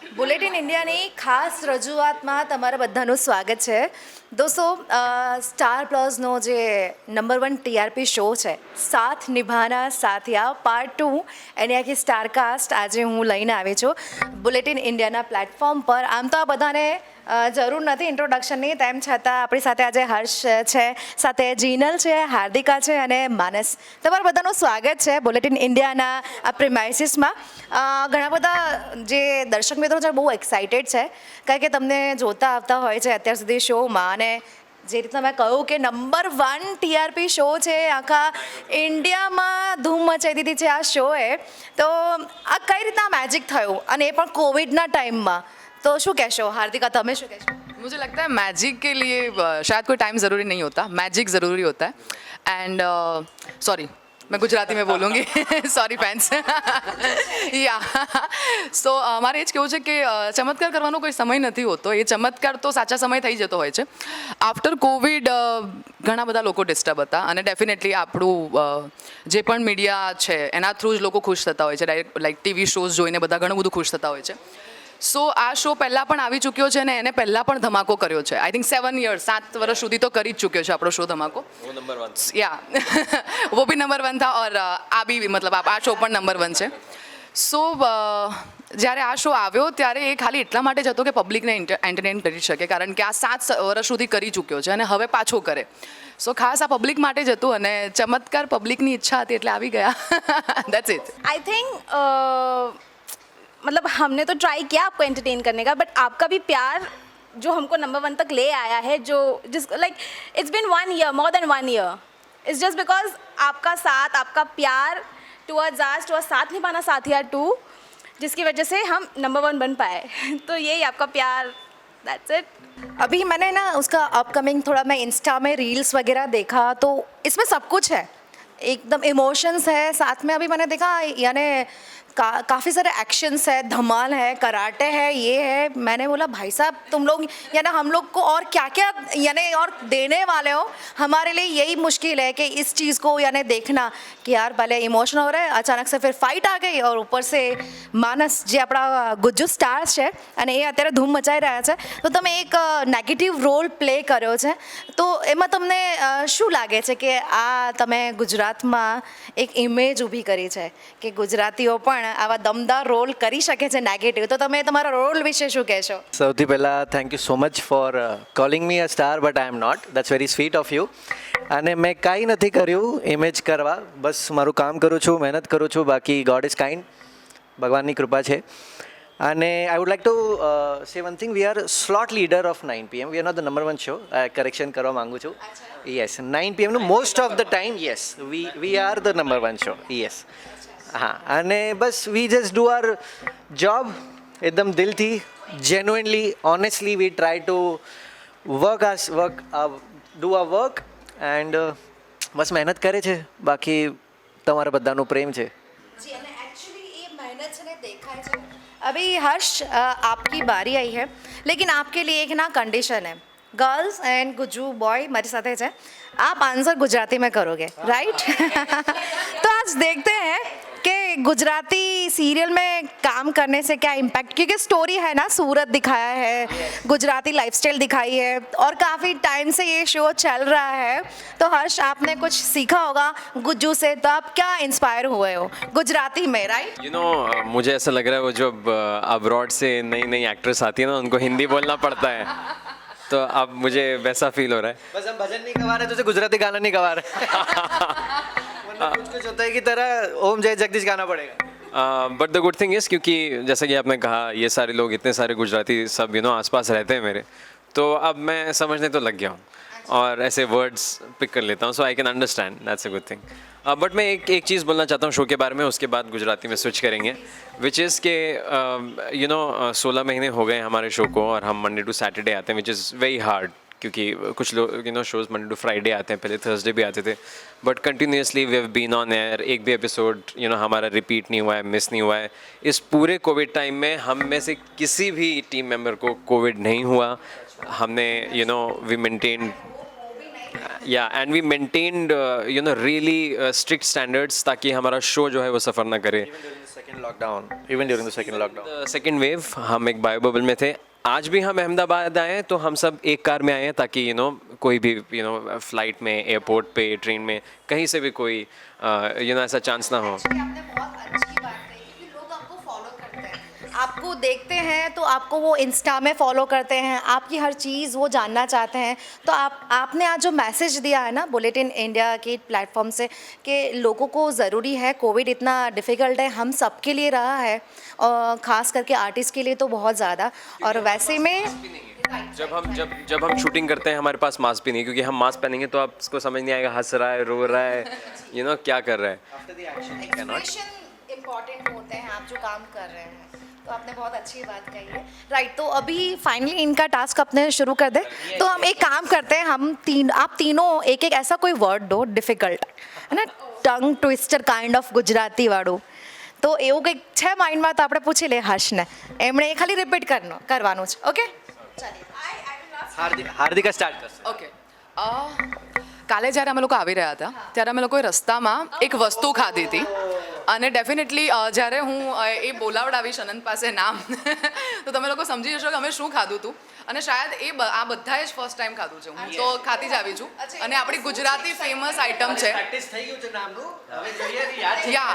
Bulletin ઇન્ડિયાની ખાસ રજૂઆતમાં તમારા બધાનું સ્વાગત છે દોસ્તો સ્ટાર પ્લસનો જે નંબર 1 ટીઆરપી શો છે સાથ નિભાના સાથિયા પાર્ટ 2 એની આખી સ્ટારકાસ્ટ આજે હું લઈને આવી છું બુલેટિન ઇન્ડિયાના પ્લેટફોર્મ પર. આમ તો આ બધાને જરૂર નથી ઇન્ટ્રોડક્શનની, તેમ છતાં આપણી સાથે આજે હર્ષ છે, સાથે જીનલ છે, હાર્દિકા છે અને માનસ. તમારું બધાનું સ્વાગત છે બુલેટિન ઇન્ડિયાના આ પ્રિમાઇસીસમાં. ઘણા બધા જે દર્શક મિત્રો છે બહુ એક્સાઇટેડ છે કારણ કે તમને જોતા આવતા હોય છે અત્યાર સુધી શોમાં, અને જે રીતના મેં કહ્યું કે નંબર 1 ટીઆરપી શો છે, આખા ઇન્ડિયામાં ધૂમ મચાવી દીધી છે આ શોએ. તો આ કઈ રીતના મેજિક થયું, અને એ પણ કોવિડના ટાઈમમાં. तो शू कहो हार्दिका, તમે શું કહેશો? मुझे लगता है मैजिक के लिए शायद कोई टाइम ज़रूरी नहीं होता, मैजिक ज़रूरी होता है. एंड सॉरी, मैं गुजराती में बोलूँगी. Sorry fans. યા સો મારે એ જ કહેવું છે કે ચમત્કાર કરવાનો કોઈ સમય નથી હોતો. એ ચમત્કાર તો સાચા સમય થઈ જતો હોય છે. આફ્ટર કોવિડ ઘણા બધા લોકો ડિસ્ટર્બ હતા, અને ડેફિનેટલી આપણું જે પણ મીડિયા છે એના થ્રુ જ લોકો ખુશ થતા હોય છે. ડાયરેક્ટ લાઈક ટીવી શોઝ જોઈને બધા ઘણું બધું ખુશ થતા હોય છે. સો આ શો પહેલાં પણ આવી ચૂક્યો છે, અને એને પહેલાં પણ ધમાકો કર્યો છે. આઈ થિંક 7 વર્ષ સુધી તો કરી જ ચૂક્યો છે આપણો શો ધમાકો. યા वो भी नंबर 1 था, और આ બી મતલબ આ શો પણ નંબર 1 છે. સો જ્યારે આ શો આવ્યો ત્યારે એ ખાલી એટલા માટે જ હતો કે પબ્લિકને એન્ટરટેન કરી શકે, કારણ કે આ 7 વર્ષ સુધી કરી ચૂક્યો છે અને હવે પાછો કરે. સો ખાસ આ પબ્લિક માટે જ હતું, અને ચમત્કાર પબ્લિકની ઈચ્છા હતી એટલે આવી ગયા. That's it. आई थिंक मतलब हमने तो ट्राई किया आपको एंटरटेन करने का, बट आपका भी प्यार जो हमको नंबर 1 तक ले आया है, जो जिस like it's been 1 year, more than 1 year. It's just because आपका साथ, आपका प्यार टुवर्ड्स साथ निभाना साथिया 2, जिसकी वजह से हम नंबर 1 बन पाए. तो यही आपका प्यार, दैट्स इट. अभी मैंने ना उसका अपकमिंग थोड़ा मैं इंस्टा में रील्स वगैरह देखा, तो इसमें सब कुछ है, एकदम इमोशंस है साथ में. अभी मैंने देखा यानी काफ़ी सारे एक्शंस है, धमाल है, कराटे है, ये है. मैंने बोला भाई साहब तुम लोग यानी हम लोग को और क्या क्या यानी और देने वाले हो. हमारे लिए यही मुश्किल है कि इस चीज़ को यानी देखना कि यार पहले इमोशनल हो रहा है, अचानक से फिर फाइट आ गई, और ऊपर से मानस જે આપણા ગુજ્જુ સ્ટાર્સ છે અને એ અત્યારે ધૂમ મચાઈ રહ્યા છે, તો તમે એક નેગેટિવ રોલ પ્લે કર્યો છે. તો એમાં તમને શું લાગે છે કે આ તમે ગુજરાતમાં એક ઇમેજ ઊભી કરી છે કે ગુજરાતીઓ પણ આવા દમદાર રોલ કરી શકે છે નેગેટિવ, તો તમે તમારા રોલ વિશે શું કહેશો? સૌથી પહેલાં thank you so much for calling me a star, but I am not. That's very sweet of you. અને મેં કાંઈ નથી કર્યું ઇમેજ કરવા, બસ મારું કામ કરું છું, મહેનત કરું છું. બાકી ગોડ ઇઝ કાઇન્ડ, ભગવાનની કૃપા છે. અને I would like to say one thing, we are slot leader of 9 PM. We are not the number 1 show. Correction કરવા માગું છું. યસ, 9 PM નું most of the time yes we are the number 1 show. Yes, હા. અને બસ we just do our job એકદમ દિલથી, genuinely, honestly. We try to do a work, and બસ મહેનત કરે છે. બાકી તમારા બધાનું પ્રેમ છે. जी, અને एक्चुअली ये मेहनत से देखा है. अभी हर्ष आपकी बारी आई है, लेकिन आपके लिए एक ना कंडीशन है. गर्ल्स एंड गुज्जू बॉय मेरे साथ है, आप आंसर गुजराती में करोगे, राइट? तो आज देखते हैं कि गुजराती सीरियल में काम करने से क्या इम्पैक्ट, क्योंकि स्टोरी है ना, सूरत दिखाया है, गुजराती लाइफस्टाइल दिखाई है, और काफ़ी टाइम से ये शो चल रहा है. तो हर्ष आपने कुछ सीखा होगा गुज्जू से, तो आप क्या इंस्पायर हुए हो गुजराती में, राइट? यू नो मुझे ऐसा लग रहा है वो जब अब्रॉड से नई नई एक्ट्रेस आती है ना, उनको हिंदी बोलना पड़ता है, तो अब मुझे वैसा फील हो रहा है. बस हम भजन नहीं गवा रहे, तुझे गुजराती गाना नहीं गवा रहे. वरना कुछ कुछ होता है कि तरह ओम जय जगदीश गाना पड़ेगा. But the good thing is, क्योंकि जैसा कि आपने कहा ये सारे लोग, इतने सारे गुजराती सब यू नो आसपास रहते हैं मेरे, तो अब मैं समझने तो लग गया हूँ और ऐसे वर्ड्स पिक कर लेता हूँ, so I can understand. That's a good thing. But मैं एक चीज़ बोलना चाहता हूँ शो के बारे में, उसके बाद गुजराती में स्विच करेंगे. विच इज़ के यू नो 16 महीने हो गए हमारे शो को, और हम मंडे टू सैटरडे आते हैं, विच इज़ वेरी हार्ड. क्योंकि कुछ लोग you know shows Monday to Friday आते हैं, पहले थर्सडे भी आते थे, but continuously we have been on air. एक भी एपिसोड यू नो हमारा रिपीट नहीं हुआ है, मिस नहीं हुआ है. इस पूरे कोविड टाइम में हम में से किसी भी टीम मेंबर को कोविड नहीं हुआ. हमने you know we maintain and we maintained you know really strict standards, ताकि हमारा शो जो है वो सफ़र ना करे. second lockdown, even during the second lockdown. Second wave हम एक बायो बबल में थे. आज भी हम अहमदाबाद आए हैं तो हम सब एक कार में आए हैं ताकि कोई भी फ्लाइट में, एयरपोर्ट पे, ट्रेन में, कहीं से भी कोई ऐसा चांस ना हो. आपने बहुत अच्छी बात कही क्योंकि लोग आपको फॉलो करते हैं, आपको देखते हैं तो आपको वो इंस्टा में फॉलो करते हैं, आपकी हर चीज़ वो जानना चाहते हैं. तो आपने आज जो मैसेज दिया है ना बुलेटिन इंडिया के प्लेटफॉर्म से कि लोगों को ज़रूरी है, कोविड इतना डिफ़िकल्ट है, हम सब के लिए रहा है और ख़ास करके आर्टिस्ट के लिए तो बहुत ज़्यादा. और वैसे में जब हम शूटिंग करते हैं हमारे पास मास्क भी नहीं, क्योंकि हम मास्क पहनेंगे तो आपको समझ नहीं आएगा हंस रहा है, रो रहा है, क्या कर रहा है. एक्सप्रेशन इम्पॉर्टेंट होते हैं आप जो काम कर रहे हैं. तो आपने बहुत अच्छी बात कही है. राइट, तो अभी फाइनली इनका टास्क अपने शुरू कर दे. तो हम एक काम करते हैं, आप तीनों एक एक ऐसा कोई वर्ड दो डिफिकल्ट, है ना, tongue twister kind of Gujarati વાળું. તો એવું કંઈક છે માઇન્ડમાં તો આપણે પૂછી લે હર્ષને, એમણે એ ખાલી રિપીટ કરવાનું છે. ઓકે, હાર્દિકા સ્ટાર્ટ કરશે. ઓકે. કાલે જ્યારે અમે લોકો આવી રહ્યા હતા ત્યારે અમે લોકોએ રસ્તામાં એક વસ્તુ ખાધી હતી અને ડેફિનેટલી જ્યારે હું એ બોલાવડાવીશ અનંત પાસે નામ તો તમે લોકો સમજી જશો કે અમે શું ખાધું હતું. અને શાયદ આ બધાએ જ ફર્સ્ટ ટાઈમ ખાધું છે. હું તો ખાતી જ આવી છું અને આપણી ગુજરાતી ફેમસ આઈટમ છે. પ્રેક્ટિસ થઈ ગયું છે નામનું, હવે જોઈએ ને યાદ છે. या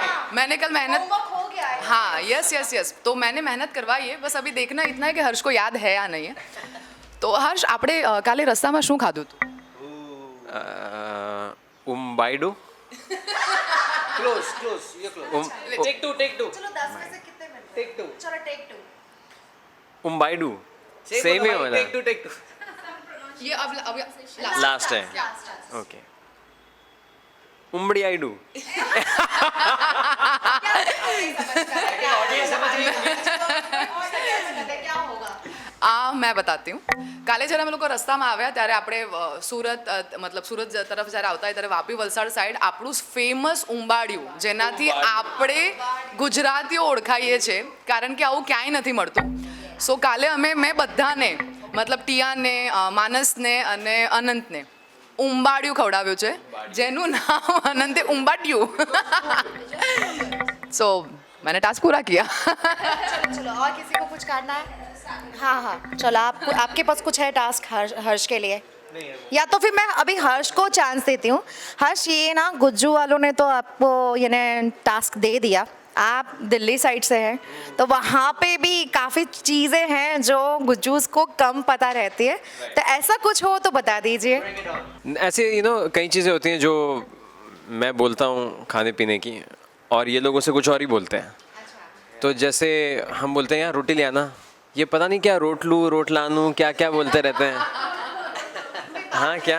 मैंने कल मेहनत, होमवर्क हो गया है. हाँ यस यस यस, तो मैंने मेहनत करवाई है, बस अभी देखना इतना है कि हर्ष को याद है या नहीं है. तो हर्ष આપણે કાલે રસ્તામાં શું ખાધું હતું? उम्बाइडो. Close you close. Take two चलो 10 में से कितने मिल गए? Take two. चलो टेक 2. उम्बाइडो सेम ही होना. Take two. ये अब लास्ट है. ओके. उम्बड़ी आइडू. क्या होगा? मैं बताती हूँ. કાલે જ્યારે અમે લોકો રસ્તામાં આવ્યા ત્યારે આપણે સુરત મતલબ સુરત તરફ જ્યારે આવતા હોય ત્યારે વાપી વલસાડ સાઈડ આપણું ફેમસ ઉંબાડિયું, જેનાથી આપણે ગુજરાતીઓ ઓળખાઈએ છીએ, કારણ કે આવું ક્યાંય નથી મળતું. સો કાલે મેં બધાને મતલબ ટિયાને, માનસને અને અનંતને ઉંબાડિયું ખવડાવ્યું છે, જેનું નામ અનંતે ઉંબાડિયું. સો मैंने टास्क पूरा किया. चलो और किसी को कुछ करना है? हाँ हाँ, चलो आपके पास कुछ है टास्क हर्ष के लिए? या तो फिर मैं अभी हर्ष को चांस देती हूँ. हर्ष, ये ना गुज्जू वालों ने तो आपको टास्क दे दिया, आप दिल्ली साइड से हैं तो वहाँ पे भी काफ़ी चीज़ें हैं जो गुज्जूस को कम पता रहती है, तो ऐसा कुछ हो तो बता दीजिए. ऐसे कई चीज़ें होती हैं जो मैं बोलता हूँ खाने पीने की, और ये लोगों से कुछ और ही बोलते हैं. तो जैसे हम बोलते हैं यार रोटी ले आना, ये पता नहीं क्या रोट लूँ, रोट लानू, क्या क्या बोलते रहते हैं. हाँ क्या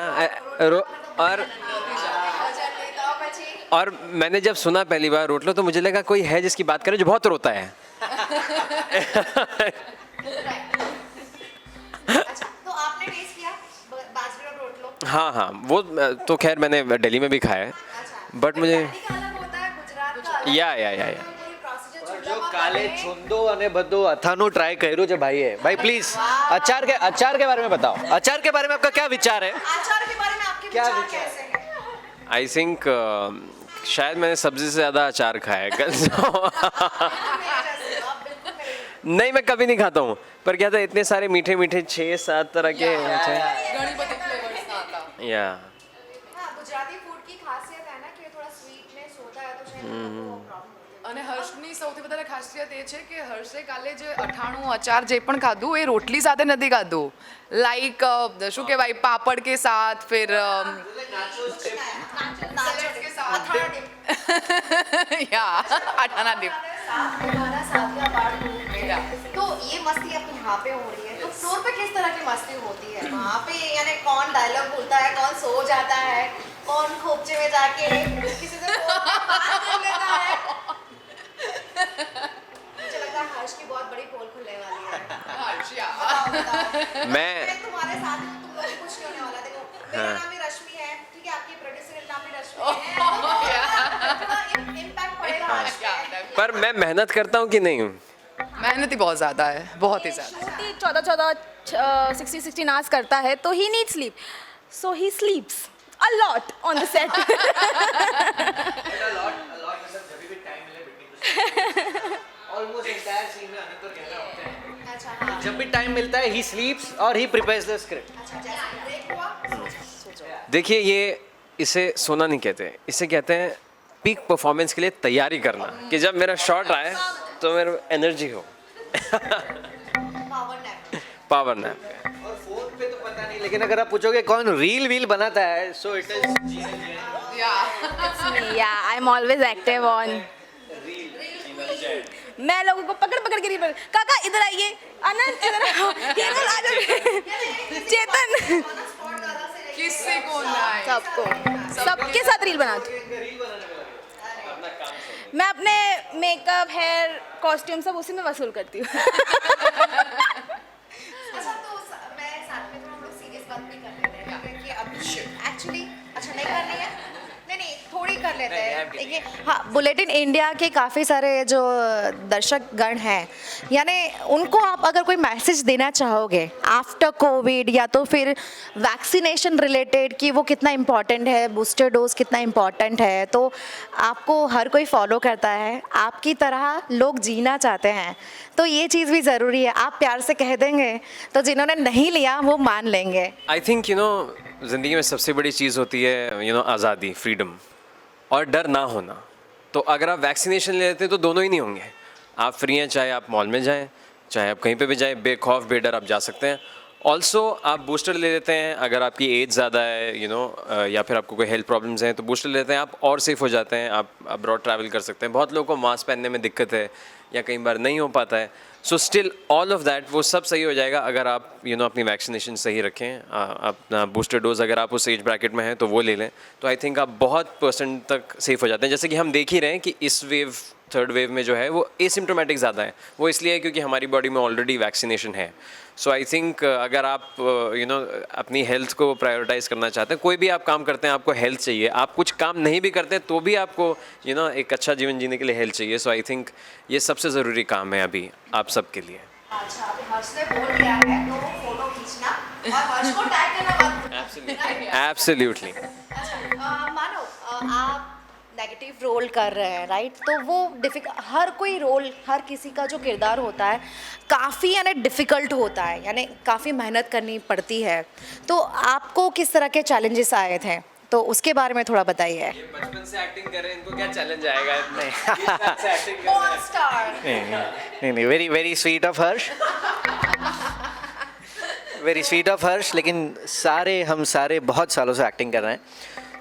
और मैंने जब सुना पहली बार रोट लो तो मुझे लगा कोई है जिसकी बात करें जो बहुत रोता है. तो आपने टेस्ट किया बाजरा रोटलो? हाँ हाँ, वो तो खैर मैंने दिल्ली में भी खाया है, बट मुझे या જો કાલે છુંદો અને બધું અથાનું ટ્રાય કર્યું છે ભાઈએ. ભાઈ પ્લીઝ अचार के बारे में बताओ. अचार के बारे में आपका क्या विचार है? अचार के बारे में आपके क्या विचार विचार? कैसे हैं? आई थिंक शायद मैंने सब्जी से ज़्यादा अचार खाया है कल. नहीं, मैं कभी नहीं खाता हूँ, पर क्या था इतने सारे मीठे मीठे 6-7 तरह के ગણપતિ ફ્લેવર્સના હતા. या हाँ, गुजराती फूड की खासियत है ना कि ये थोड़ा स्वीटनेस होता है तो शायद वो प्रॉब्लम અને હર્ષની સૌથી વધારે ખાસિયત એ છે કે હર્ષે કાલે જે અઠાણું અચાર જે પણ ખાધું એ રોટલી સાથે નથી ખાધું. લાઈક શું કહેવાય, પાપડ કે સાથ, ફિર सैलेड के साथ, या आठाना डिप. तो ये मस्ती अब यहाँ पे हो रही है, तो फ्लोर पे किस तरह की मस्ती होती है वहाँ पे? यानी कौन डायलॉग बोलता है, कौन सो जाता है, कौन खोपचे में जाके किसी से बात कर लेता है? मुझे लगता है हर्ष की बहुत बड़ी पोल खुलने वाली है. હર્ષ, या. मैं तुम्हारे साथ हूँ, तुम लोग कुछ नहीं होने वाला. देखो मेरा नाम भी रश्मि है, ठीक है, आपकी प्रोड्यूसर का नाम भी रश्मि है. इम्पैक्ट पड़ेगा हर्ष पे. पर मैं मेहनत करता हूँ कि नहीं? मेहनती बहुत ज़्यादा है, बहुत ही ज़्यादा. 14-16 आवर्स करता है तो he need sleep, so he sleeps a lot on the set. Almost entire scene में अनंत और गहना होते हैं। जब भी टाइम मिलता है ही स्लीप्स और ही प्रिपेयर्स द स्क्रिप्ट। देखिए ये इसे सोना नहीं कहते, इसे कहते हैं पीक परफॉर्मेंस के लिए तैयारी करना, कि जब मेरा शॉट आए तो मेरा एनर्जी हो। Power nap. और फोन पे तो पता नहीं, लेकिन अगर आप पूछोगे कौन रील वील बनाता है, सो इट इज या I am always active on. मैं लोगों को पकड़ पकड़ के रील काका इधर आइए, अनंत इधर आओ, ये लोग आ जाओ, चेतन किससे कौन आए? सबको सबके साथ रील बनाती हूँ। मैं अपने मेकअप हेयर कॉस्ट्यूम सब उसी में वसूल करती हूँ। अच्छा, तो मैं साथ में थोड़ा हम लोग सीरियस बात भी कर लेते हैं क्योंकि अब एक्चुअली अच्छा नहीं करनी है, नहीं थोड़ी कर लेते हैं। देखिए हाँ, बुलेटिन इंडिया के काफ़ी सारे जो दर्शक गण हैं, यानी उनको आप अगर कोई मैसेज देना चाहोगे आफ्टर कोविड, या तो फिर वैक्सीनेशन रिलेटेड कि वो कितना इम्पॉर्टेंट है, बूस्टर डोज कितना इम्पॉर्टेंट है, तो आपको हर कोई फॉलो करता है, आपकी तरह लोग जीना चाहते हैं, तो ये चीज़ भी ज़रूरी है। आप प्यार से कह देंगे तो जिन्होंने नहीं लिया वो मान लेंगे। आई थिंक ज़िंदगी में सबसे बड़ी चीज़ होती है आज़ादी, फ्रीडम और डर ना होना। तो अगर आप वैक्सीनेशन ले लेते हैं तो दोनों ही नहीं होंगे। आप फ्री हैं, चाहे आप मॉल में जाएं, चाहे आप कहीं पे भी जाएं, बेखौफ बेडर आप जा सकते हैं। ऑल्सो आप बूस्टर ले लेते हैं, अगर आपकी एज ज़्यादा है या फिर आपको कोई हेल्थ प्रॉब्लम्स हैं तो बूस्टर ले लेते हैं, आप और सेफ हो जाते हैं, आप अब्रॉड ट्रैवल कर सकते हैं। बहुत लोगों को मास्क पहनने में दिक्कत है या कई बार नहीं हो पाता है, so still all of that वो सब सही हो जाएगा अगर आप अपनी वैक्सीनेशन सही रखें। अपना बूस्टर डोज अगर आप उस एज ब्रैकेट में हैं तो वो ले लें, तो आई थिंक आप बहुत % तक सेफ हो जाते हैं। जैसे कि हम देख ही रहे हैं कि इस वेव, थर्ड वेव में जो है वो एसिम्टोमेटिक ज़्यादा है। वो इसलिए है क्योंकि हमारी बॉडी में ऑलरेडी वैक्सीनेशन है। सो आई थिंक अगर आप अपनी हेल्थ को प्रायोरिटाइज करना चाहते हैं, कोई भी आप काम करते हैं आपको हेल्थ चाहिए, आप कुछ काम नहीं भी करते तो भी आपको एक अच्छा जीवन जीने के लिए हेल्थ चाहिए। सो आई थिंक ये सबसे ज़रूरी काम है अभी आप सबके लिए। अच्छा, अभी हर्ष ने बोल दिया है तो फोटो खींचना और हर्ष को टैग करना मत भूलना। एब्सोल्युटली। मानो आप नेगेटिव रोल कर रहे हैं, राइट, तो वो हर कोई रोल, हर किसी का जो किरदार होता है काफ़ी डिफ़िकल्ट होता है, यानी काफ़ी मेहनत करनी पड़ती है। तो आपको किस तरह के चैलेंजेस आए थे, तो उसके बारे में थोड़ा बताइए। बचपन से एक्टिंग कर रहे हैं, इनको क्या चैलेंज आएगा? नहीं, very very sweet of Harsh, very sweet of Harsh. लेकिन हम सारे बहुत सालों से एक्टिंग कर रहे हैं,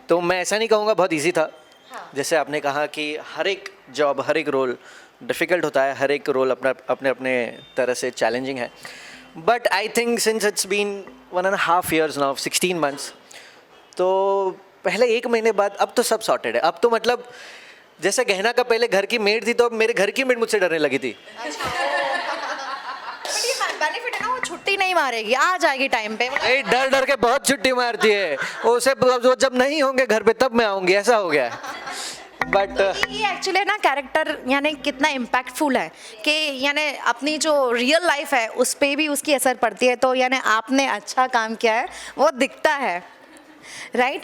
तो मैं ऐसा नहीं कहूँगा बहुत इजी था। जैसे आपने कहा कि हर एक जॉब, हर एक रोल डिफ़िकल्ट होता है, हर एक रोल अपने अपने तरह से चैलेंजिंग है। But I think since it's been 1.5 years now, 16 months, तो पहले 1 महीने बाद अब तो सब सॉर्टेड है। अब तो मतलब जैसे गहना का पहले घर की मेड थी, तो अब मेरे घर की मेड मुझसे डरने लगी थी। बेनिफिट है ना, वो छुट्टी नहीं मारेगी, आ जाएगी टाइम पे। डर डर के बहुत छुट्टी मारती है उसे, वो जब नहीं होंगे घर पे तब मैं आऊँगी, ऐसा हो गया है। बट ये एक्चुअली ना कैरेक्टर यानी कितना इम्पैक्टफुल है कि यानी अपनी जो रियल लाइफ है उस पर भी उसकी असर पड़ती है, तो यानी आपने अच्छा काम किया है, वो दिखता है, राइट।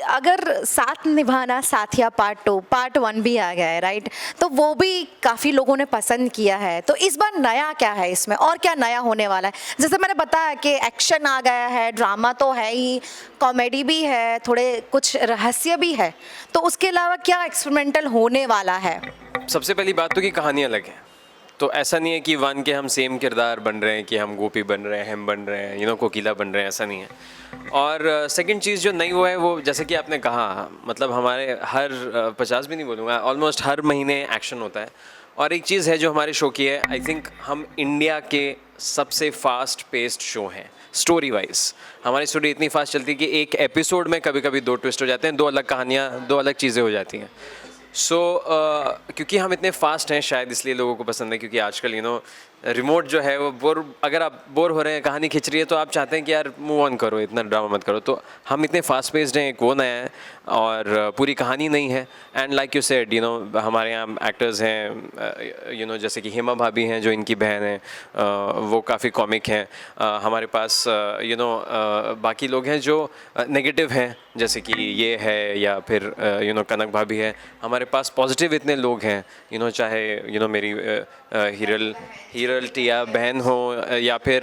अगर साथ निभाना साथिया पार्ट 1 भी आ गया है, राइट, तो वो भी काफ़ी लोगों ने पसंद किया है। तो इस बार नया क्या है इसमें, और क्या नया होने वाला है? जैसे मैंने बताया कि एक्शन आ गया है, ड्रामा तो है ही, कॉमेडी भी है, थोड़े कुछ रहस्य भी है, तो उसके अलावा क्या एक्सपेरिमेंटल होने वाला है? सबसे पहली बात तो कि कहानी अलग है, तो ऐसा नहीं है कि 1 के हम सेम किरदार बन रहे हैं, कि हम गोपी बन रहे हैं, हम बन रहे हैं, कोकिला बन रहे हैं, ऐसा नहीं है। और सेकंड चीज़ जो नई वो है, वो जैसे कि आपने कहा, मतलब हमारे हर 50 भी नहीं बोलूँगा, ऑलमोस्ट हर महीने एक्शन होता है। और एक चीज़ है जो हमारे शो की है, आई थिंक हम इंडिया के सबसे फास्ट पेस्ड शो हैं स्टोरी वाइज। हमारी स्टोरी इतनी फास्ट चलती है कि एक एपिसोड में कभी कभी 2 ट्विस्ट हो जाते हैं, 2 अलग कहानियाँ, 2 अलग चीज़ें हो जाती हैं। सो क्योंकि हम इतने फास्ट हैं, शायद इसलिए लोगों को पसंद है, क्योंकि आजकल रिमोट जो है वो बोर, अगर आप बोर हो रहे हैं, कहानी खिंच रही है, तो आप चाहते हैं कि यार मूव ऑन करो, इतना ड्रामा मत करो। तो हम इतने फास्ट पेस्ड हैं, एक वो नया है और पूरी कहानी नहीं है। एंड लाइक यू सेड, हमारे यहाँ एक्टर्स हैं, जैसे कि हेमा भाभी हैं जो इनकी बहन है, वो काफ़ी कॉमिक हैं। हमारे पास बाकी लोग हैं जो नेगेटिव हैं, जैसे कि ये है, या फिर कनक भाभी है। हमारे पास पॉजिटिव इतने लोग हैं, चाहे मेरी हीरल टिया बहन हो, या फिर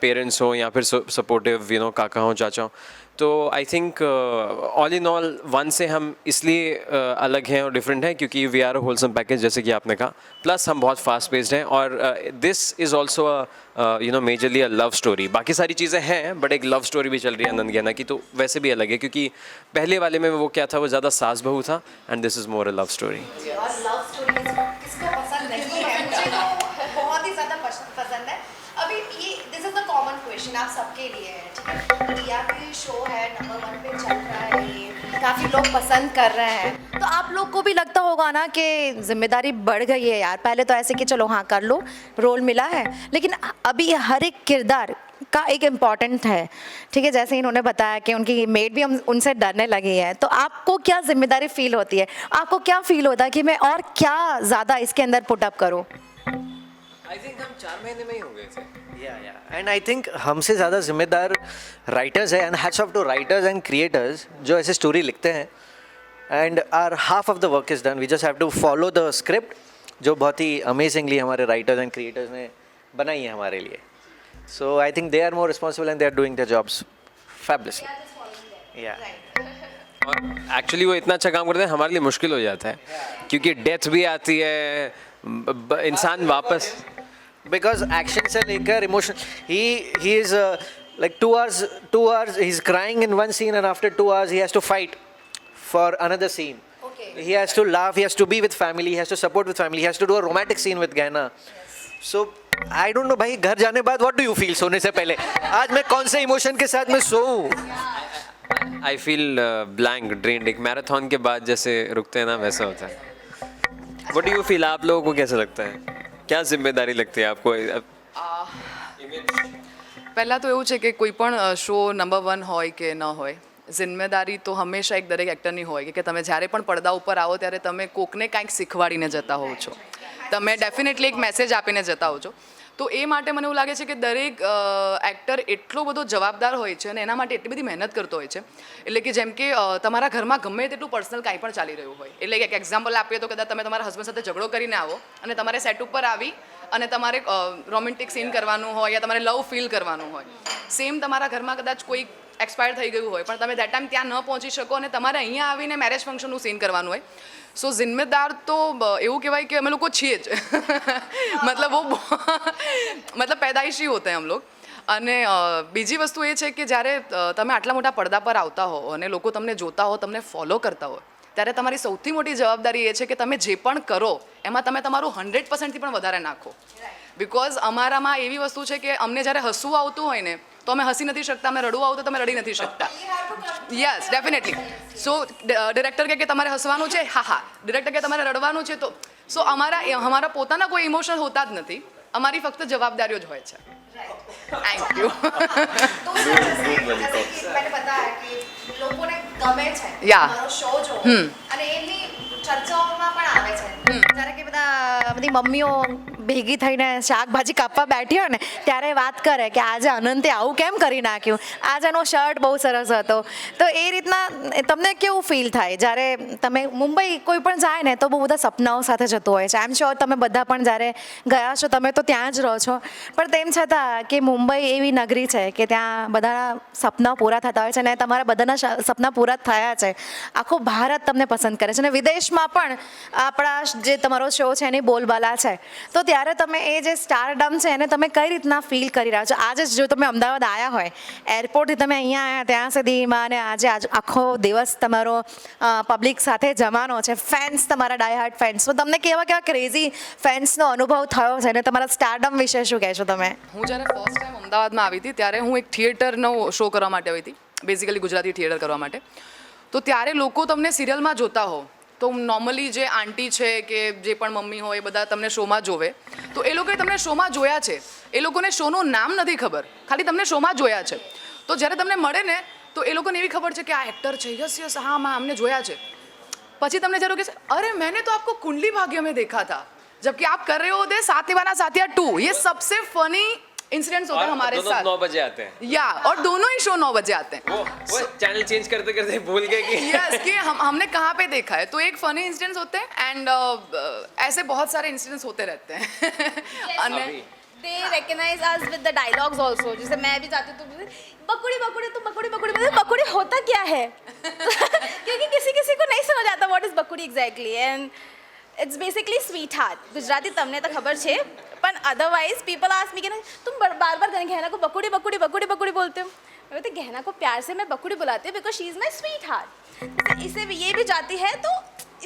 पेरेंट्स हो, या फिर सपोर्टिव काका हो, चाचा हो। तो I think all in all one से हम इसलिए अलग हैं और डिफरेंट हैं क्योंकि we are a wholesome package, जैसे कि आपने कहा। प्लस हम बहुत फास्ट पेस्ड हैं और this is also majorly a love story. बाकी सारी चीज़ें हैं बट एक लव स्टोरी भी चल रही है नंद गहना की, तो वैसे भी अलग है क्योंकि पहले वाले में वो क्या था, वो ज़्यादा सास बहू था, and this is more a love story. और लव स्टोरी किसको पसंद नहीं है, मुझे तो बहुत ही ज़्यादा पसंद है। अभी ये this is the common question आप सबके लिए है, ठीक है। टीआरपी शो है, नंबर 1 पे चल रहा है, ये काफ़ी लोग पसंद कर रहे हैं, तो आप लोग को भी लगता होगा ना कि जिम्मेदारी बढ़ गई है यार। पहले तो ऐसे कि चलो हाँ कर लो, रोल मिला है, लेकिन अभी हर एक किरदार का एक इम्पॉर्टेंट है, ठीक है। जैसे इन्होंने बताया कि उनकी मेड भी हम उनसे डरने लगी है, तो आपको क्या जिम्मेदारी फील होती है, आपको क्या फील होता है कि मैं और क्या ज़्यादा इसके अंदर पुट अप करूँ? आई थिंक हम 4 महीने में ही हो गए थे। या एंड आई थिंक हमसे ज़्यादा जिम्मेदार राइटर्स है, and hats off to writers and creators जो ऐसे स्टोरी लिखते हैं, and our half of the work is done, we just have to follow the script जो बहुत ही अमेजिंगली हमारे राइटर्स एंड क्रिएटर्स ने बनाई है हमारे लिए। So I think they are more responsible and they are doing their jobs fabulously. या और एक्चुअली वो इतना अच्छा काम करते हैं, हमारे लिए मुश्किल हो जाता है क्योंकि डेथ भी आती है, इंसान वापस because action से लेकर emotion, he is like 2 hours he's crying in one scene and after 2 hours he has to fight for another scene. Okay. He has to laugh, he has to be with family, he has to support with family, he has to do a romantic scene with Gehna. So I don't know भाई, घर जाने बाद what do you feel सोने से पहले, आज मैं कौन से इमोशन के साथ मैं सोऊं? आई फील ब्लैंक ड्रेन्ड, एक मैराथन के बाद जैसे रुकते हैं ना, वैसा होता है। व्हाट डू यू फील, आप लोगों को कैसा लगता है, क्या जिम्मेदारी लगती है आपको? પહેલાં તો એવું છે કે કોઈ પણ શો નંબર 1 હોય કે ન હોય, જિમ્મેદારી તો હંમેશા એક દરેક એક્ટરની હોય કે તમે જ્યારે પણ પડદા ઉપર આવો ત્યારે તમે કોકને કાંઈક શીખવાડીને જતા હોવ છો, તમે ડેફિનેટલી એક મેસેજ આપીને જતા હો છો। તો એ માટે મને એવું લાગે છે કે દરેક એક્ટર એટલો બધો જવાબદાર હોય છે અને એના માટે એટલી બધી મહેનત કરતો હોય છે। એટલે કે જેમ કે તમારા ઘરમાં ગમે તેટલું પર્સનલ કાંઈ પણ ચાલી રહ્યું હોય, એટલે એક એક્ઝામ્પલ આપીએ તો કદાચ તમે તમારા હસબન્ડ સાથે ઝઘડો કરીને આવો અને તમારે સેટ ઉપર આવી અને તમારે રોમેન્ટિક સીન કરવાનું હોય या તમારે લવ ફીલ કરવાનું હોય, સેમ તમારા ઘરમાં કદાચ કોઈ એક્સપાયર થઈ ગયું હોય પણ તમે દેટ ટાઈમ ત્યાં ન પહોંચી શકો અને તમારે અહીંયા આવીને મેરેજ ફંક્શનનું સીન કરવાનું હોય। સો જિમ્મેદાર તો એવું કહેવાય કે અમે લોકો છીએ જ मतलब वो मतलब पैदाइशी होते हैं हम लोग। અને બીજી વસ્તુ એ છે કે જ્યારે તમે આટલા મોટા પડદા પર આવતા હો અને લોકો તમને જોતા હો, તમને ફોલો કરતા હોય, ત્યારે તમારી સૌથી મોટી જવાબદારી એ છે કે તમે જે પણ કરો એમાં તમે તમારું 100%થી પણ વધારે નાખો। બિકોઝ અમારામાં એવી વસ્તુ છે કે અમને જ્યારે હસવું આવતું હોય ને તો અમે હસી નથી શકતા, અમને રડવું આવતું તમે રડી નથી શકતા। Yes definitely. સો ડિરેક્ટર કે તમારે હસવાનું છે, હા હા, ડિરેક્ટર કે તમારે રડવાનું છે, તો સો અમારા પોતાના કોઈ ઇમોશન હોતા જ નથી, અમારી ફક્ત જવાબદારીઓ જ હોય છે। Thank you. तो जैसे मैंने बताया कि લોકોને ગમે છે Yeah. મારો શો જો અને એની ચર્ચાઓમાં પણ આવે છે જ્યારે કે બધી મમ્મીઓ ભેગી થઈને શાકભાજી કાપવા બેઠી હોય ને ત્યારે વાત કરે કે આજે અનંતે આવું કેમ કરી નાખ્યું, આજે એનો શર્ટ બહુ સરસ હતો। તો એ રીતના તમને કેવું ફીલ થાય જ્યારે તમે મુંબઈ કોઈ પણ જાય ને તો બહુ બધા સપનાઓ સાથે જતું હોય છે। આઈ એમ શ્યોર તમે બધા પણ જ્યારે ગયા છો તમે તો ત્યાં જ રહો છો, પણ તેમ છતાં કે મુંબઈ એવી નગરી છે કે ત્યાં બધા સપના પૂરા થતા હોય છે અને તમારા બધાના સપના પૂરા થયા છે। આખું ભારત તમને પસંદ કરે છે અને વિદેશમાં પણ આપણા જે તમારો શો છે એની બોલબાલા છે। તો ત્યારે તમે એ જે સ્ટારડમ છે એને તમે કઈ રીતના ફીલ કરી રહ્યા છો? આજે જો તમે અમદાવાદ આવ્યા હોય, એરપોર્ટથી તમે અહીંયા આવ્યા ત્યાં સુધીમાં, અને આજે આખો દિવસ તમારો પબ્લિક સાથે જવાનો છે, ફેન્સ તમારા ડાયહાર્ટ ફેન્સ, તો તમને કેવા કેવા ક્રેઝી ફેન્સનો અનુભવ થયો છે અને તમારા સ્ટારડમ વિશે શું કહેશો તમે? હું જ્યારે ફર્સ્ટ ટાઈમ અમદાવાદમાં આવી હતી ત્યારે હું એક થિયેટરનો શો કરવા માટે આવી હતી, બેઝિકલી ગુજરાતી થિયેટર કરવા માટે। તો ત્યારે લોકો તમને સિરિયલમાં જોતા હો તો નોર્મલી જે આંટી છે કે જે પણ મમ્મી હોય એ બધા તમને શોમાં જોવે તો એ લોકોએ તમને શોમાં જોયા છે, એ લોકોને શોનું નામ નથી ખબર, ખાલી તમને શોમાં જોયા છે. તો જ્યારે તમને મળે ને તો એ લોકોને એવી ખબર છે કે આ એક્ટર છે, યસ યસ હા મેં અમને જોયા છે. પછી તમને જ્યારે કહે અરે मैंने तो आपको कुंडली भाग्य में देखा था, जबकि आप कर रहे होते साथ निभाना साथिया 2. ये सबसे फनी इंसिडेंट्स होता है हमारे साथ. 9 बजे आते हैं. या और दोनों ही शो 9 बजे आते हैं. वो चैनल चेंज करते करते भूल गए कि यस कि हमने कहाँ पे देखा है. तो एक फनी इंसिडेंट्स होते हैं एंड ऐसे बहुत सारे इंसिडेंट्स होते रहते हैं. They recognize us with the dialogues also. जैसे मैं भी जाती हूँ तो बकुड़ी बकुड़ी तो बकुड़ी बकुड़ी मतलब बकुड़ी होता क्या है क्योंकि किसी किसी को नहीं समझ आता what is बकुड़ी exactly and it's basically sweetheart. Gujarati તમને તો ખબર છે પણ otherwise people ask me कि तुम बार बार गहना को बकुड़ी बकुड़ी बकुड़ी बकुड़ी बोलते हो. मैं बोलती गहना को प्यार से मैं बकुड़ी बुलाती हूँ because she is my sweetheart. इसे भी ये भी जाती है तो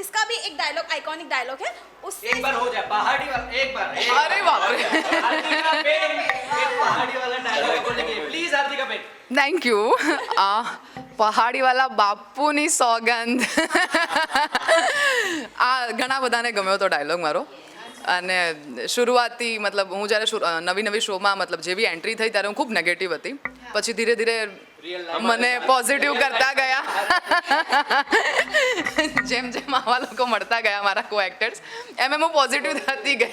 इसका भी एक डायलॉग आइकॉनिक डायलॉग है उससे एक बार हो जाए पहाड़ी वाला एक बार अरे बाप रे. हार्दिका बेन एक पहाड़ी वाला डायलॉग बोलेंगे please Hardika ben. Thank you. પહાડીવાલા બાપુની સોગંદ. આ ઘણા બધાને ગમ્યો હતો ડાયલોગ મારો. અને શરૂઆતથી મતલબ હું જ્યારે નવી શોમાં મતલબ જેવી એન્ટ્રી થઈ ત્યારે હું ખૂબ નેગેટિવ હતી. પછી ધીરે ધીરે મને પોઝિટિવ કરતા ગયા. જેમ જેમ આવા લોકો મળતા ગયા મારા કો એક્ટર્સ એમ એમ હું પોઝિટિવ થતી ગઈ.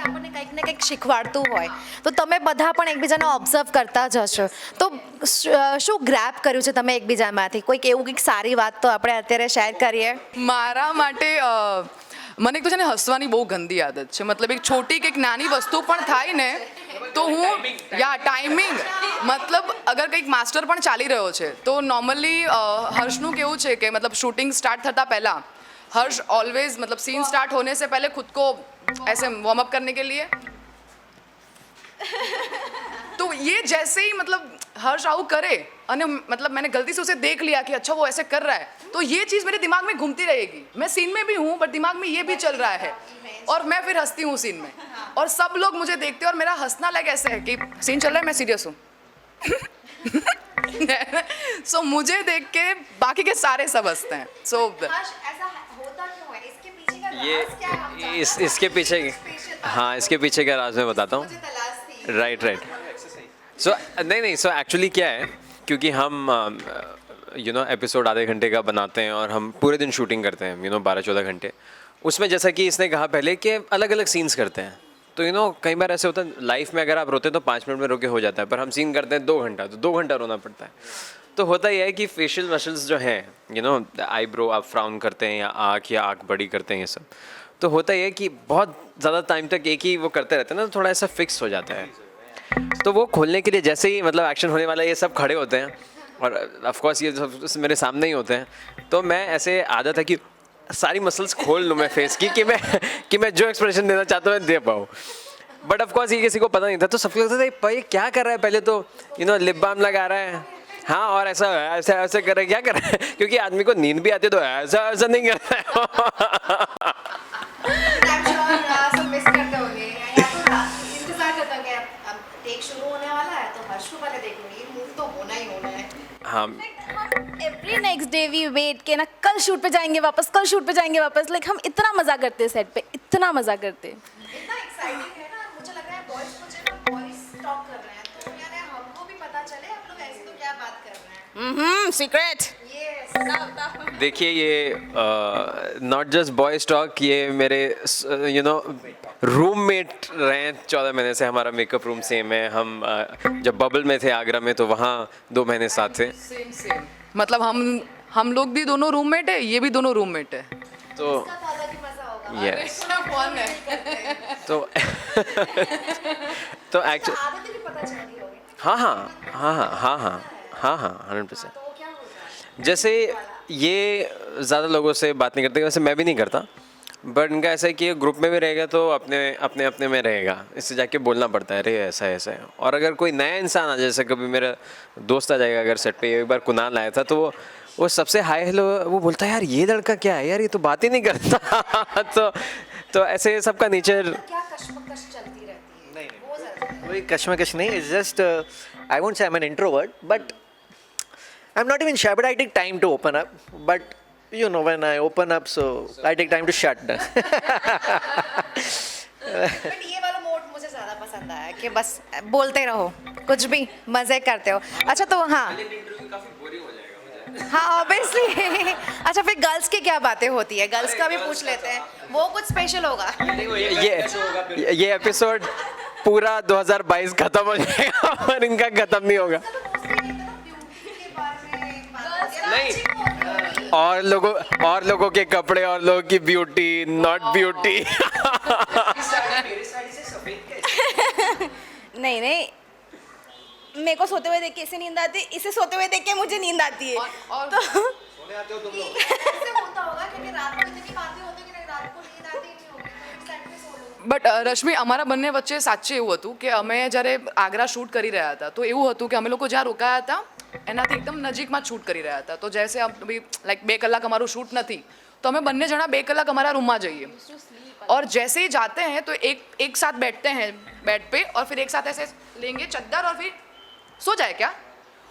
આપણને કંઈક ને કંઈક શીખવાડતું હોય તો તમે બધા પણ એકબીજાને ઓબ્ઝર્વ કરતા જ હશો. તો શું ગ્રેપ કર્યું છે તમે એકબીજામાંથી? કોઈક એવું કંઈક સારી વાત તો આપણે અત્યારે શેર કરીએ. મારા માટે મને એક તો છે ને હસવાની બહુ ગંદી આદત છે. મતલબ એક છોટી કંઈક નાની વસ્તુ પણ થાય ને તો હું યા ટાઈમિંગ મતલબ અગર કંઈક માસ્ટર પણ ચાલી રહ્યો છે તો નોર્મલી હર્ષનું કેવું છે કે मतलब शूटिंग स्टार्ट થતા પહેલાં हर्ष ऑलवेज मतलब सीन स्टार्ट होने से पहले खुद को ऐसे वार्म अप करने के लिए तो ये जैसे ही मतलब हर्ष आउ करे और मतलब मैंने गलती से उसे देख लिया कि अच्छा वो ऐसे कर रहा है तो ये चीज़ मेरे दिमाग में घूमती रहेगी. मैं सीन में भी हूँ बट दिमाग में ये भी चल रहा है और मैं फिर हंसती हूँ सीन में और सब लोग मुझे देखते हैं और मेरा हंसना लाइक ऐसे है कि सीन चल रहा है मैं सीरियस हूँ. सो मुझे देख के बाकी के सारे सब हंसते हैं. सो ये इसके पीछे हाँ इसके पीछे का राज मैं बताता हूँ. राइट सो नहीं सो एक्चुअली क्या है क्योंकि हम एपिसोड आधे घंटे का बनाते हैं और हम पूरे दिन शूटिंग करते हैं 12-14 घंटे. उसमें जैसा कि इसने कहा पहले कि अलग अलग सीन्स करते हैं तो कई बार ऐसे होता है लाइफ में अगर आप रोते हैं तो 5 मिनट में रोके हो जाता है पर हम सीन करते हैं 2 घंटा तो 2 घंटा रोना पड़ता है. तो होता यह है कि फेशियल मसल्स जो हैं आईब्रो आप फ्राउन करते हैं या आँख बड़ी करते हैं ये सब तो होता यह है कि बहुत ज़्यादा टाइम तक एक ही वो करते रहते हैं ना तो थोड़ा ऐसा फिक्स हो जाता है. तो वो खोलने के लिए जैसे ही मतलब एक्शन होने वाला ये सब खड़े होते हैं और ऑफकोर्स ये सब मेरे सामने ही होते हैं तो मैं ऐसे आदत है कि सारी मसल्स खोल लूँ मैं फेस की कि मैं जो एक्सप्रेशन देना चाहता हूँ मैं दे पाऊँ. बट ऑफकोर्स ये किसी को पता नहीं था तो सबको लगता था भाई ये क्या कर रहा है. पहले तो लिप बाम लगा रहा है हाँ और ऐसा ऐसे कर रहा है क्या कर रहा है क्योंकि आदमी को नींद भी आती है तो ऐसा नहीं करता है. सब मिस करते होंगे या तो इंतजार करते होंगे अब टेक शुरू होने वाला है तो हर्ष को पहले देख लूंगी मूव तो होना ही होना है. हाँ every next day we wait के ना कल शूट पे जाएंगे वापस लाइक हम इतना मज़ा करते हैं सेट पे इतना मज़ा करते हैं. इतना एक्साइटिंग है ना मुझे लग रहा है बॉयज मुझे ना बॉयज टॉक कर रहे हैं तो यार हमको भी पता चले हम लोग ऐसे तो क्या बात कर रहे हैं. सीक्रेट ये देखिए ये नॉट जस्ट बॉयज टॉक ये मेरे रूममेट रहे हैं 14 महीने से. हमारा मेकअप रूम सेम है. हम जब बबल में थे आगरा में तो वहाँ 2 महीने साथ थे. सेम मतलब हम लोग भी दोनों रूममेट है ये भी दोनों रूममेट है तो Yes. फन है. तो एक्चुअली हाँ 100%. जैसे ये ज़्यादा लोगों से बात नहीं करते वैसे मैं भी नहीं करता बट इनका ऐसा है कि ग्रुप में भी रहेगा तो अपने में रहेगा. इससे जाके बोलना पड़ता है अरे ऐसा है. और अगर कोई नया इंसान आ जैसे कभी मेरा दोस्त आ जाएगा अगर सेट पे एक बार कुणाल आया था तो वो सबसे हाय हेलो वो बोलता है यार ये लड़का क्या है यार ये तो बात ही नहीं करता. तो ऐसे सबका नेचर क्या कश्मकश चलती रहती है. कोई कश्मकश नहीं. It's just I won't say I am an introvert but I'm not even shy, but I take time to open up. But you know, when I open up, so I take time to shut down. But ये वाला mode मुझे ज़्यादा पसंद आया कि बस बोलते रहो कुछ भी मज़े करते हो. अच्छा तो हाँ हाँ ऑब्वियसली. अच्छा फिर गर्ल्स की क्या बातें होती है, गर्ल्स का भी पूछ लेते हैं, वो कुछ स्पेशल होगा. ये एपिसोड पूरा 2022 खत्म हो जाएगा और इनका खत्म नहीं होगा. नहीं, और लोगों के कपड़े और लोगों की ब्यूटी, नॉट ब्यूटी. नहीं नहीं, मेरे को सोते हुए देख के इसे नींद आती है, इसे सोते हुए देख के मुझे नींद आती है. और तो ऐसे होता होगा क्योंकि रात को इतनी बातें होती कि रात को नींद आती नहीं होगी तो सेट पे सो लो. બટ રશ્મિ અમારા બંને વચ્ચે સાચે એવું હતું કે અમે જ્યારે આગ્રા શૂટ કરી રહ્યા હતા તો એવું હતું કે અમે લોકો જ્યાં રોકાયા હતા એનાથી એકદમ નજીકમાં શૂટ કરી રહ્યા હતા. તો જैसे અભી લાઈક 2 કલાક અમારું શૂટ નથી તો અમે બંને જણા 2 કલાક અમારા રૂમમાં જઈએ और जैसे ही जाते हैं तो एक साथ बैठते हैं बेड पे और फिर एक साथ ऐसे लेंगे चद्दर और फिर सो जाए क्या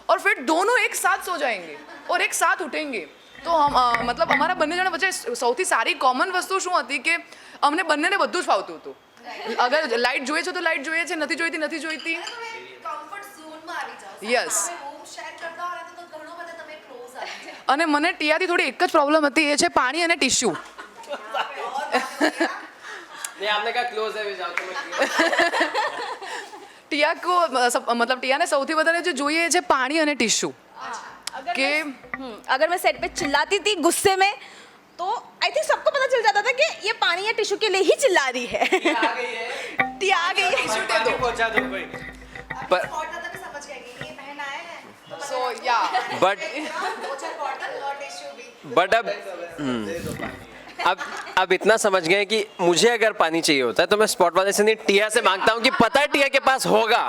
और फिर दोनों एक साथ सो जाएंगे और एक साथ उठेंगे. तो हम मतलब અમારા બંને જણા વચ્ચે સૌથી સારી કોમન વસ્તુ શું હતી કે અમને બંનેને બધું જ ફાવતું હતું. અગર લાઇટ જોઈએ છે તો લાઇટ જોઈએ છે, નથી જોઈતી નથી જોઈતી. કમ્ફર્ટ ઝોનમાં આવી જાઓ. Yes. રૂમ શેર કરતા હોય તો ઘણો બધા તમે ક્લોઝ આવી જાય. અને મને ટીયાથી થોડી એક જ પ્રોબ્લેમ હતી, એ છે પાણી અને ટિશ્યુ. नहीं, आपने कहा क्लोज है, जाओ तो ટીયા કો મતલબ ટીયાને સૌથી વધારે જે જોઈએ છે પાણી અને ટિશ્યુ. કે अगर मैं सेट पे चिल्लाती थी गुस्से में तो आई थिंक सबको पता चल जाता था कि ये पानी या टिश्यू के लिए ही चिल्ला रही है. टिया आ गई है. पहुंचा दो कोई. पर बॉटल तक समझ गए कि ये पहन आए हैं સો યા बट 2-4 बॉटल और टिश्यू भी. बट अब इतना समझ गए कि मुझे अगर पानी चाहिए होता है तो मैं स्पॉट वाले से नहीं टिया से मांगता हूँ कि पता है टिया के पास होगा.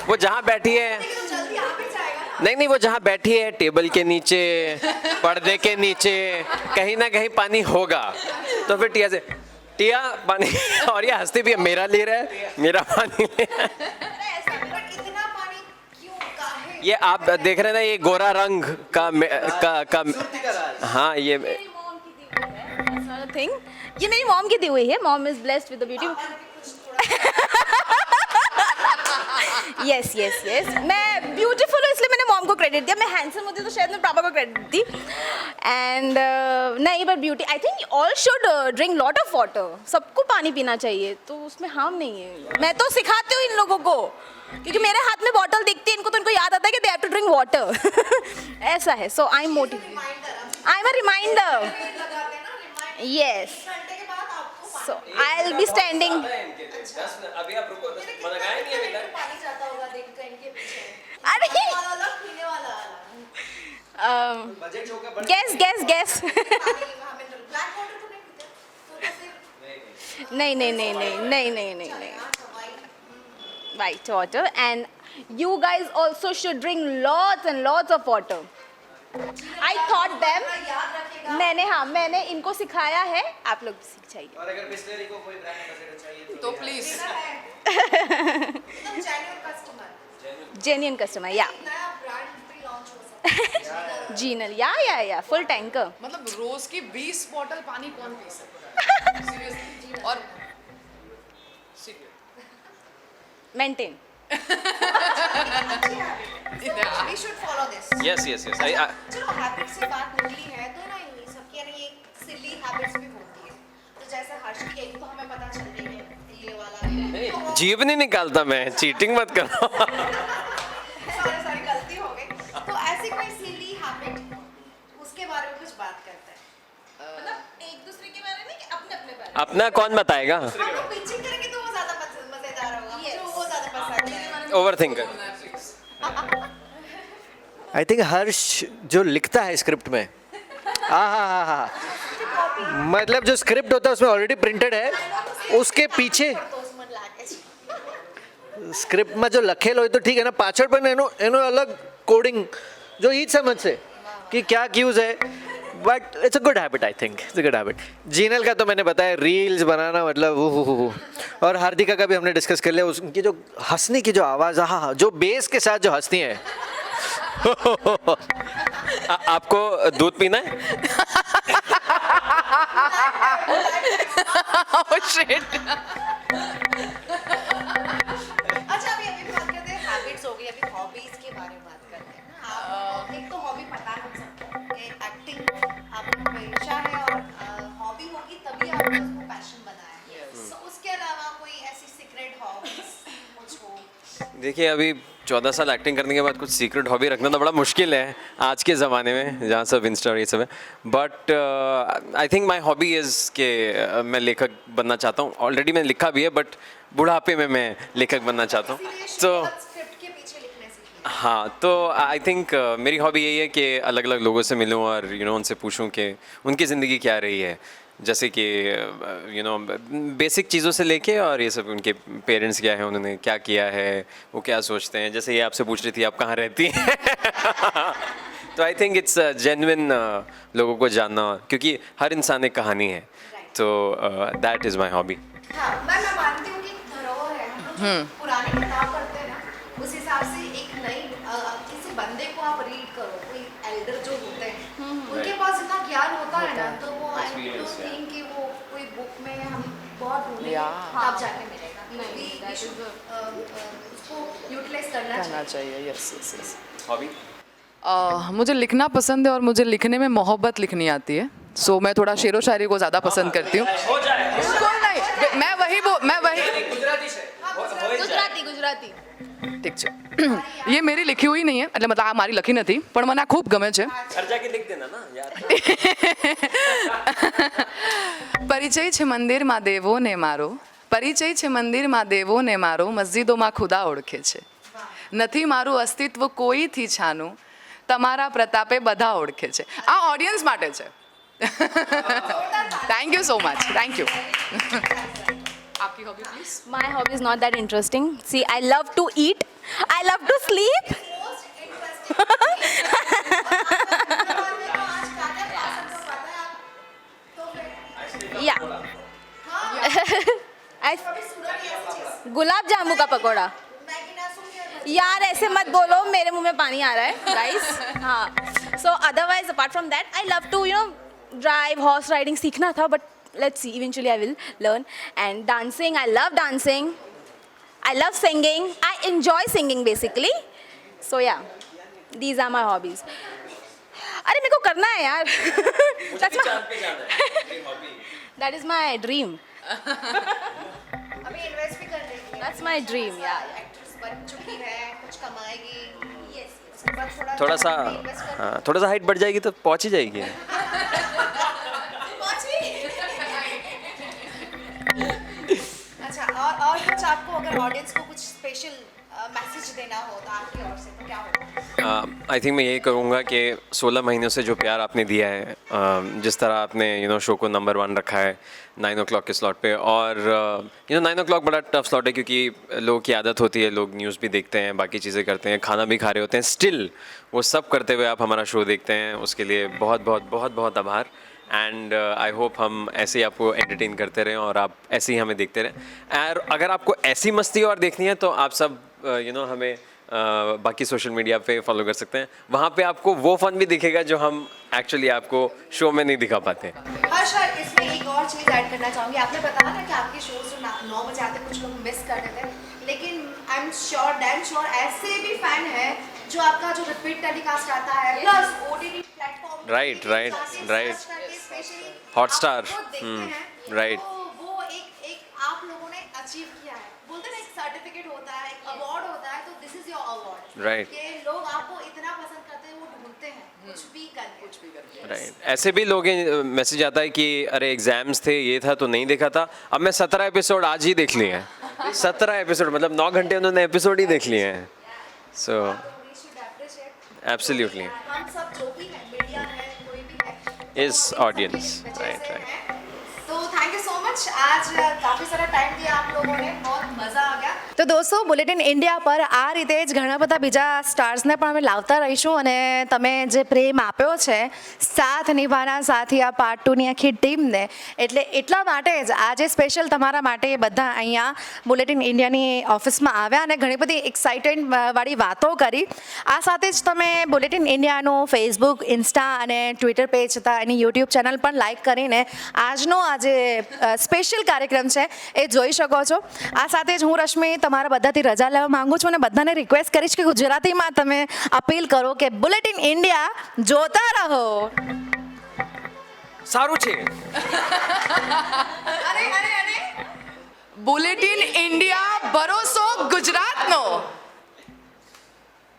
वो जहाँ बैठी है, जल्दी आ भी जाएगा ना. नहीं वो जहाँ बैठी है टेबल के नीचे, पर्दे के नीचे, कहीं ना कहीं पानी होगा. तो फिर टिया से टिया पानी और ये हंसती भी है, मेरा ले रहा है, मेरा पानी ले रहा है. बट इतना पानी क्यों काहे? ये आप देख रहे हैं ना, ये गोरा रंग का हाँ ये थिंग ये मेरी मॉम की दी हुई है. Mom is blessed with the beauty. Yes yes yes, मैं ब्यूटीफुल हूँ इसलिए मैंने मॉम को क्रेडिट दिया. मैं हैंडसम होती तो शायद मैं पापा को क्रेडिट दी. एंड नहीं, but beauty I think all should drink lot of water. सबको पानी पीना चाहिए, तो उसमें हार्म नहीं है. मैं तो सिखाती हूँ इन लोगों को क्योंकि मेरे हाथ में बॉटल दिखती है इनको, तो इनको याद आता है कि they have to drink water. ऐसा है. So I am motivated, I am a reminder. Yes, घंटे के बाद आपको so I will be standing. अभी आप रुको, मैंने कहा नहीं अभी तक. पानी जाता होगा देख कर इनके पीछे. अरे वाला अलग, पीने वाला अलग. Gas gas gas. पानी हमें ब्लैक वाटर तो नहीं पीते तो फिर नहीं नहीं नहीं नहीं नहीं नहीं नहीं नहीं white water. And you guys also should drink lots and lots of water. I taught them. याद रखेगा. मैंने इनको सिखाया है, आप लोग भी सीख जाइए. और अगर बिस्लरी को कोई ब्रांड एम्बेसडर चाहिए તો પ્લીઝ एकदम जेन्युइन कस्टमर. Genuine customer. या नया ब्रांड भी लॉन्च हो सकता है. जीनल. या फुल टैंकर. मतलब रोज की 20 बॉटल पानी कौन पी सकता है सीरियसली. और maintain. We should follow this. Yes yes yes I चलो हैबिट से बात निकली है तो ना ये सबकी यानी ये सिली हैबिट्स भी होती है. तो जैसे हर्ष की एक तो हमें पता चल गई है ये वाला तो जीव नहीं निकालता मैं, चीटिंग मत करो. सारी गलती हो गई. तो ऐसी कोई सिली हैबिट उसके बारे में कुछ बात करते हैं. मतलब एक दूसरे के बारे में कि अपने अपने बारे में. अपना कौन बताएगा? हम लोग पिचिंग करेंगे तो वो ज्यादा मजेदार होगा. मुझे वो ज्यादा पसंद है. Over thinker. आई थिंक हर्ष जो लिखता है स्क्रिप्ट में, हाँ, मतलब जो स्क्रिप्ट होता है उसमें ऑलरेडी प्रिंटेड है, उसके पीछे સ્ક્રિપ્ટ માં જો લખેલો હોય તો ઠીક है ना, પાછળ પણ એનો અલગ કોડિંગ જો ઈ જ સમજશે कि क्या क्यूज है. But it's a good habit, I think it's a good habit. Jinal का तो मैंने बताया, रील्स बनाना मतलब और हार्दिका का भी हमने डिस्कस कर लिया. उनकी जो हंसने की जो आवाज़, हाँ जो बेस के साथ जो हंसती है आपको दूध पीना है? Oh shit. अच्छा अभी अभी बात करते हैं हैबिट्स हो गई, अभी हॉबीज के बारे में बात करते हैं ना। आप एक तो हॉबी पता है हम सबको कि एक्टिंग आपका पेशा है और हॉबी होगी तभी आपने उसको पैशन बनाया है। So, उसके अलावा कोई ऐसी सीक्रेट हॉबीज कुछ हो? देखिए अभी 14 साल एक्टिंग करने के बाद कुछ सीक्रेट हॉबी रखना तो बड़ा मुश्किल है आज के ज़माने में जहाँ सब इंस्टा और ये सब है। But I think my hobby is कि मैं लेखक बनना चाहता हूँ। ऑलरेडी मैंने लिखा भी है बट बुढ़ापे में मैं लेखक बनना चाहता हूँ। इसीलिए तो शुरुआत स्क्रिप्ट के पीछे लिखने से की। हाँ, तो आई थिंक मेरी हॉबी यही है कि अलग अलग लोगों से मिलूं और उनसे पूछूं कि उनकी ज़िंदगी क्या रही है, जैसे कि बेसिक चीज़ों से लेके और ये सब उनके पेरेंट्स क्या है, उन्होंने क्या किया है, वो क्या सोचते हैं। जैसे ये आपसे पूछ रही थी आप कहाँ रहती हैं तो आई थिंक इट्स जेन्युइन लोगों को जानना, क्योंकि हर इंसान एक कहानी है। तो दैट इज़ माई हॉबी। हाँ, मैं मानती हूँ कि धरोहर है। हम लोग जो पुरानी किताब पढ़ते हैं ना, उस हिसाब से एक नई किसी बंदे को आप रीड करो, कोई एल्डर जो होते हैं, उनके पास इतना ज्ञान होता है ना, तो वो आई डोंट थिंक कि वो कोई बुक में हम बहुत ढूंढेंगे तब जाके मिलेगा। We should, उसको यूटिलाइज करना करना चाहिए। चाहिए, यस यस यस। हॉबी मुझे लिखना पसंद है और मुझे लिखने में मोहब्बत लिखनी आती है। सो मैं थोड़ा शेरो शायरी को ज़्यादा पसंद करती हूँ। बिल्कुल नहीं, मैं वही गुजराती ठीक है। ये मेरी लिखी हुई नहीं है, मतलब आ मारी लखी नहीं पण મને ખૂબ ગમે છે। घर जाके लिख देना ना यार। પરિચય છે મંદિરમાં દેવોને મારો, પરિચય છે મંદિરમાં દેવોને મારો, મસ્જિદોમાં ખુદા ઓળખે છે, નથી મારું અસ્તિત્વ કોઈથી છાનું, તમારા પ્રતાપે બધા ઓળખે છે। આ ઓડિયન્સ માટે છે। Thank you so much, thank you. आपकी hobby please? My hobby is not that interesting. See, I love to eat. I love to sleep. Most interesting और में तो आज क्या-क्या खा सकते हो पता है आप? तो फिर Yeah. I, कभी सुना नहीं ऐसी चीज़? गुलाब जामुन का पकौड़ा। मैगी ना सुन के यार ऐसे मत बोलो, मेरे मुंह में पानी आ रहा है गाइस। हाँ, so otherwise apart from that I love to drive, horse riding सीखना था, but let's see, eventually I will learn. And dancing, I love dancing. I love singing. I enjoy singing basically. So yeah, these are my hobbies. अरे मेरे को करना है यार। That is my dream. अभी invest भी कर रही है। That's my dream, yeah. Actress बन चुकी है, कुछ कमाएगी। Yes, उसके बाद थोड़ा सा invest कर- हाँ, थोड़ा सा हाइट बढ़ जाएगी तो पहुंच ही जाएगी। अच्छा, और कुछ आपको अगर ऑडियंस को कुछ स्पेशल मैसेज देना हो तो आपकी ओर से तो क्या होगा? आई थिंक मैं यही करूँगा कि 16 महीनों से जो प्यार आपने दिया है, जिस तरह आपने शो को नंबर 1 रखा है 9 o'clock के स्लॉट पे, और 9 o'clock बड़ा टफ स्लॉट है क्योंकि लोगों की आदत होती है, लोग न्यूज़ भी देखते हैं, बाकी चीज़ें करते हैं, खाना भी खा रहे होते हैं, स्टिल वो सब करते हुए आप हमारा शो देखते हैं, उसके लिए बहुत बहुत बहुत बहुत आभार। एंड आई होप हम ऐसे ही आपको एंटरटेन करते रहें और आप ऐसे ही हमें देखते रहें। और अगर आपको ऐसी मस्ती और देखनी है तो आप सब हमें बाकी सोशल मीडिया पे फॉलो कर सकते हैं, वहाँ पे आपको वो फन भी दिखेगा जो हम एक्चुअली आपको शो में नहीं दिखा पाते। हर्ष सर, इसमें एक और चीज़ ऐड करना चाहूँगी। आपने बताया ना कि आपके शोज जो 9 बजे आते कुछ लोग मिस कर देते हैं, लेकिन I am sure, damn sure ऐसे भी फैन है जो आपका जो रिपीट टेलीकास्ट आता है plus OTT platform Right. Hotstar. Right. वो एक आप लोगों ने अचीव किया है। बोलते हैं ना, एक सर्टिफिकेट होता है, एक अवार्ड होता है, तो this is your award. Right. कि लोग आपको इतना पसंद करते हैं, वो ढूंढते हैं कुछ भी करके। राइट, ऐसे भी लोग मैसेज आता है कि अरे एग्जाम्स थे, ये था तो नहीं देखा था। अब मैं 17 एपिसोड आज ही देख लिए हैं। 17 एपिसोड मतलब 9 घंटे उन्होंने एपिसोड ही देख लिए हैं। सो एब्सोल्युटली हम सब जो भी है, मीडिया है, कोई भी है, Is audience. Right. तो थैंक यू सो मच। आज काफी सारा टाइम दिया आप लोगों ने, बहुत मजा आ गया। તો દોસ્તો બુલેટિન ઇન્ડિયા પર આ રીતે જ ઘણા બધા બીજા સ્ટાર્સને પણ અમે લાવતા રહીશું અને તમે જે પ્રેમ આપ્યો છે સાથ નિભાના સાથિયા પાર્ટ 2ની આખી ટીમને, એટલે એટલા માટે જ આજે સ્પેશિયલ તમારા માટે બધા અહીંયા બુલેટિન ઇન્ડિયાની ઓફિસમાં આવ્યા અને ઘણી બધી એક્સાઇટેડ વાળી વાતો કરી. આ સાથે જ તમે બુલેટિન ઇન્ડિયાનું ફેસબુક, ઇન્સ્ટા અને ટ્વિટર પેજ હતા, એની યુટ્યુબ ચેનલ પણ લાઇક કરીને આજનો આ જે સ્પેશિયલ કાર્યક્રમ છે એ જોઈ શકો છો. આ સાથે જ હું રશ્મિ તમારા બધાથી રજા લેવા માંગુ છું અને બધાને રિક્વેસ્ટ કરીશ કે ગુજરાતીમાં તમે અપીલ કરો કે બુલેટિન ઇન્ડિયા જોતા રહો. સારું છે. બુલેટિન ઇન્ડિયા ભરોસો ગુજરાતનો.